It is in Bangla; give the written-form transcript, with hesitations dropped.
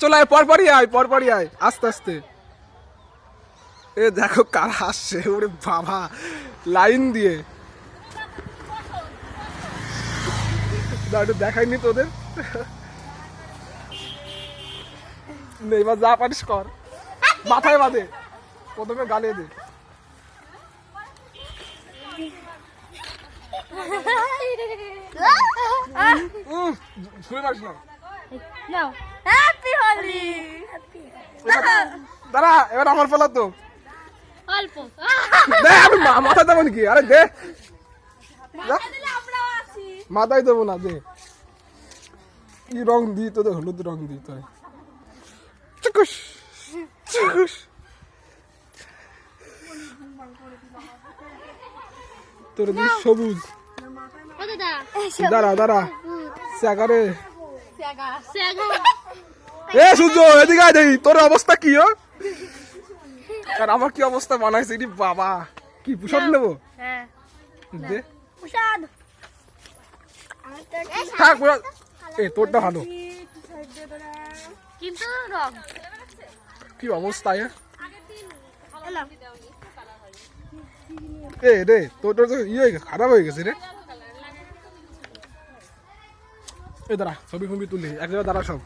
চলে আয়, পরপরই আয় আস্তে আস্তে। এ দেখো কারা আসছে, ওরে বাবা, লাইন দিয়ে। একটু দেখাইনি তোদের। এবার যা পারিস কর, মাথায় বাঁধে, প্রথমে গালে দে। শুয়ে পারিস না। দাঁড়া, এবার আমার পালা তো। আমি মাথা দেবো নাকি? আরে দে, মাথায় দেবো না, দে। কি রং দিই তোদের? হলুদ রং দিই তোর। চুকুস চুকুস। তোর দিই সবুজ। দাঁড়া দাঁড়া, সাগারে। এ সূর্য, এদিকে আয় দেখি তোর অবস্থা কি? আর আমার কি অবস্থা বানাইছে এটি, বাবা। কি প্রসাদ নেবো? দে থাক, এ তোরটা ভালো। কি অবস্থা এ রে, তোরটা তো খারাপ হয়ে গেছে রে। এ দাঁড়া, ছবি ফবি তুলি এক জায়গায়, দাঁড়া সব।